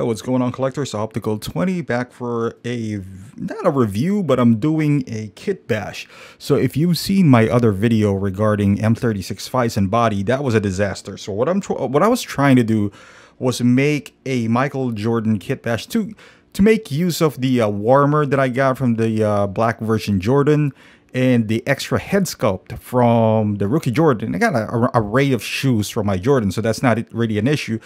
Hey, what's going on, collectors? Optical 20 back for not a review, but I'm doing a kit bash. So if you've seen my other video regarding M36 Phison body, that was a disaster. So what I was trying to do was make a Michael Jordan kit bash to make use of the warmer that I got from the black version Jordan and the extra head sculpt from the rookie Jordan. I got an array of shoes from my Jordan, so that's not really an issue.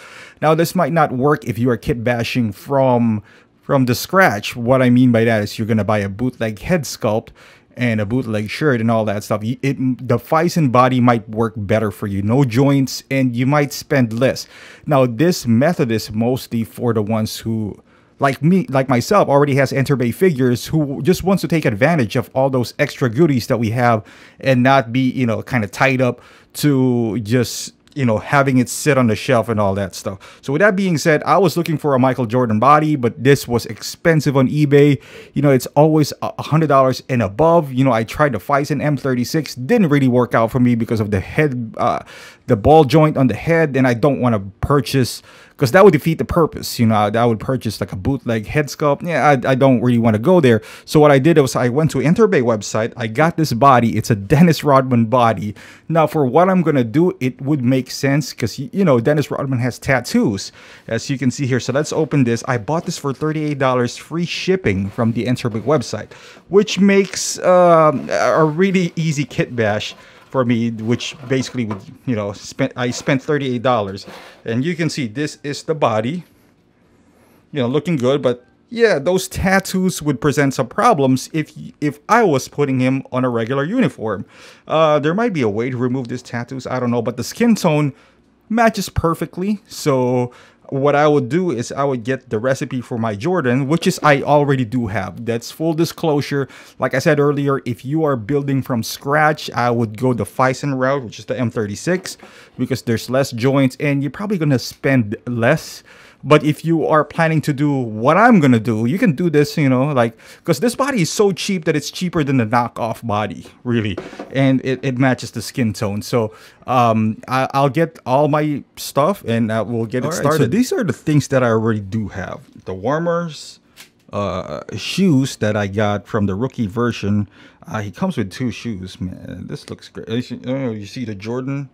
Now, this might not work if you are kit bashing from the scratch. What I mean by that is you're gonna buy a bootleg head sculpt and a bootleg shirt and all that stuff. The Phison body might work better for you. No joints, and you might spend less. Now, this method is mostly for the ones who, like me, like myself, already has Enterbay figures, who just wants to take advantage of all those extra goodies that we have and not be, kind of tied up to just, having it sit on the shelf and all that stuff. So with that being said, I was looking for a Michael Jordan body, but this was expensive on eBay. It's always $100 and above. I tried the Phison M36, didn't really work out for me because of the head, the ball joint on the head, and I don't want to purchase, because that would defeat the purpose. I would purchase like a bootleg head sculpt. Yeah, I don't really want to go there. So what I did was I went to Enterbay website. I got this body. It's a Dennis Rodman body. Now, for what I'm going to do, it would make sense because, Dennis Rodman has tattoos, as you can see here. So let's open this. I bought this for $38 free shipping from the Enterbay website, which makes a really easy kit bash for me, which basically would, I spent $38, and you can see this is the body, looking good. But yeah, those tattoos would present some problems if I was putting him on a regular uniform. There might be a way to remove these tattoos, I don't know, but the skin tone matches perfectly. So what I would do is I would get the recipe for my Jordan, which is I already do have. That's full disclosure. Like I said earlier, if you are building from scratch, I would go the Phison route, which is the M36, because there's less joints and you're probably going to spend less. But if you are planning to do what I'm going to do, you can do this, because this body is so cheap that it's cheaper than the knockoff body, really. And it matches the skin tone. So I'll get all my stuff and we'll get it started. So these are the things that I already do have. The warmers, shoes that I got from the rookie version. He comes with 2 shoes, man. This looks great. You see the Jordan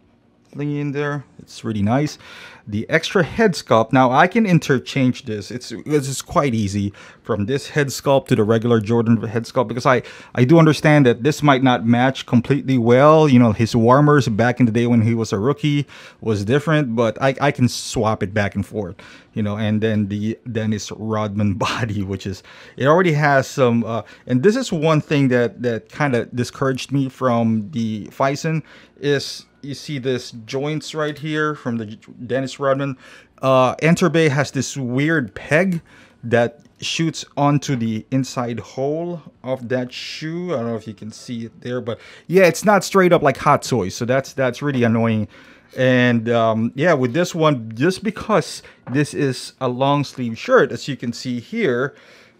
thingy in there. It's really nice. The extra head sculpt. Now I can interchange this. It's quite easy from this head sculpt to the regular Jordan head sculpt, because I do understand that this might not match completely well. His warmers back in the day when he was a rookie was different, but I can swap it back and forth. And then the Dennis Rodman body, which is, it already has some and this is one thing that kind of discouraged me from the Phison is, you see this joints right here from the Dennis Rodman. Enterbay has this weird peg that shoots onto the inside hole of that shoe. I don't know if you can see it there, but yeah, it's not straight up like Hot Toys. So that's really annoying. And yeah, with this one, just because this is a long sleeve shirt, as you can see here,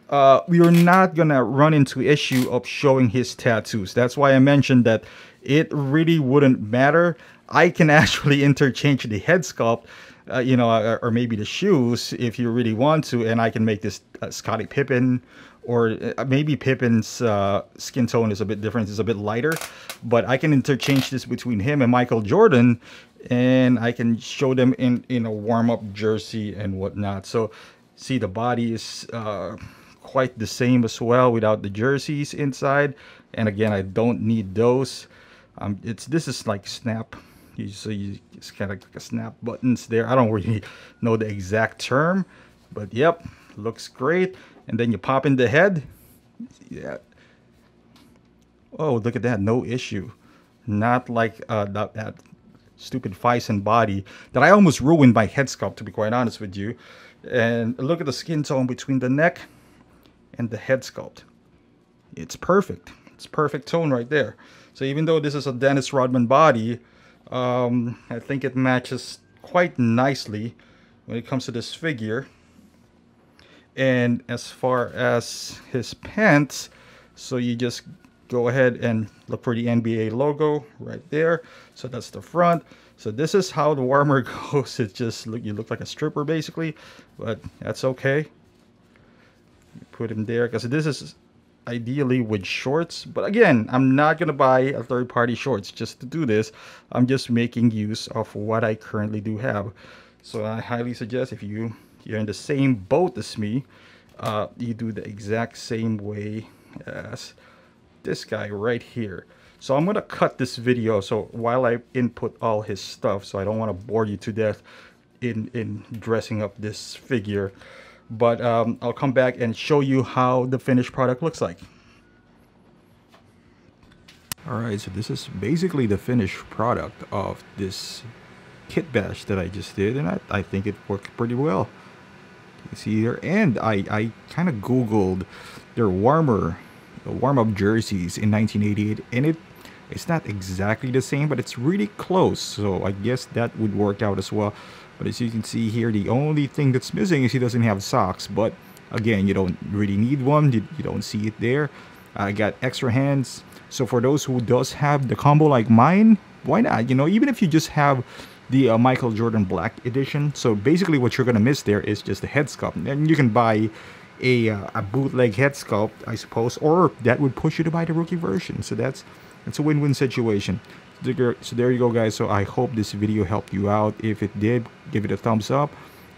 we are not gonna run into issue of showing his tattoos. That's why I mentioned that it really wouldn't matter. I can actually interchange the head sculpt, or maybe the shoes if you really want to, and I can make this Scottie Pippen, or maybe Pippen's skin tone is a bit different. It's a bit lighter, but I can interchange this between him and Michael Jordan, and I can show them in a warm-up jersey and whatnot. So see, the body is quite the same as well without the jerseys inside. And again, I don't need those. This is like snap. So it's kind of like a snap buttons there. I don't really know the exact term, but yep, looks great. And then you pop in the head. Yeah. Oh, look at that, no issue. Not like that stupid Phison body that I almost ruined my head sculpt, to be quite honest with you. And look at the skin tone between the neck and the head sculpt. It's perfect. It's perfect tone right there. So even though this is a Dennis Rodman body, I think it matches quite nicely when it comes to this figure. And as far as his pants, so you just go ahead and look for the NBA logo right there. So that's the front. So this is how the warmer goes. It just you look like a stripper basically, but that's okay. You put him there because this is ideally with shorts, but again, I'm not gonna buy a third-party shorts just to do this. I'm just making use of what I currently do have. So I highly suggest if you're in the same boat as me, you do the exact same way as this guy right here. So I'm gonna cut this video so while I input all his stuff, so I don't want to bore you to death in dressing up this figure. But I'll come back and show you how the finished product looks like. Alright, so this is basically the finished product of this kit bash that I just did, and I think it worked pretty well. You see here, and I kind of Googled their warm-up jerseys in 1988, and it's not exactly the same, but it's really close, so I guess that would work out as well. But as you can see here, the only thing that's missing is he doesn't have socks. But again, you don't really need one. You don't see it there. I got extra hands. So for those who does have the combo like mine, why not? You know, even if you just have the Michael Jordan Black Edition. So basically what you're going to miss there is just the head sculpt. And you can buy a bootleg head sculpt, I suppose. Or that would push you to buy the rookie version. So that's a win-win situation. So there you go, guys. So I hope this video helped you out. If it did, give it a thumbs up,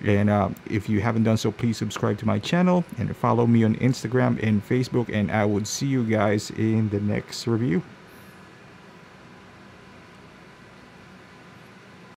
and if you haven't done so, please subscribe to my channel and follow me on Instagram and Facebook, and I would see you guys in the next review.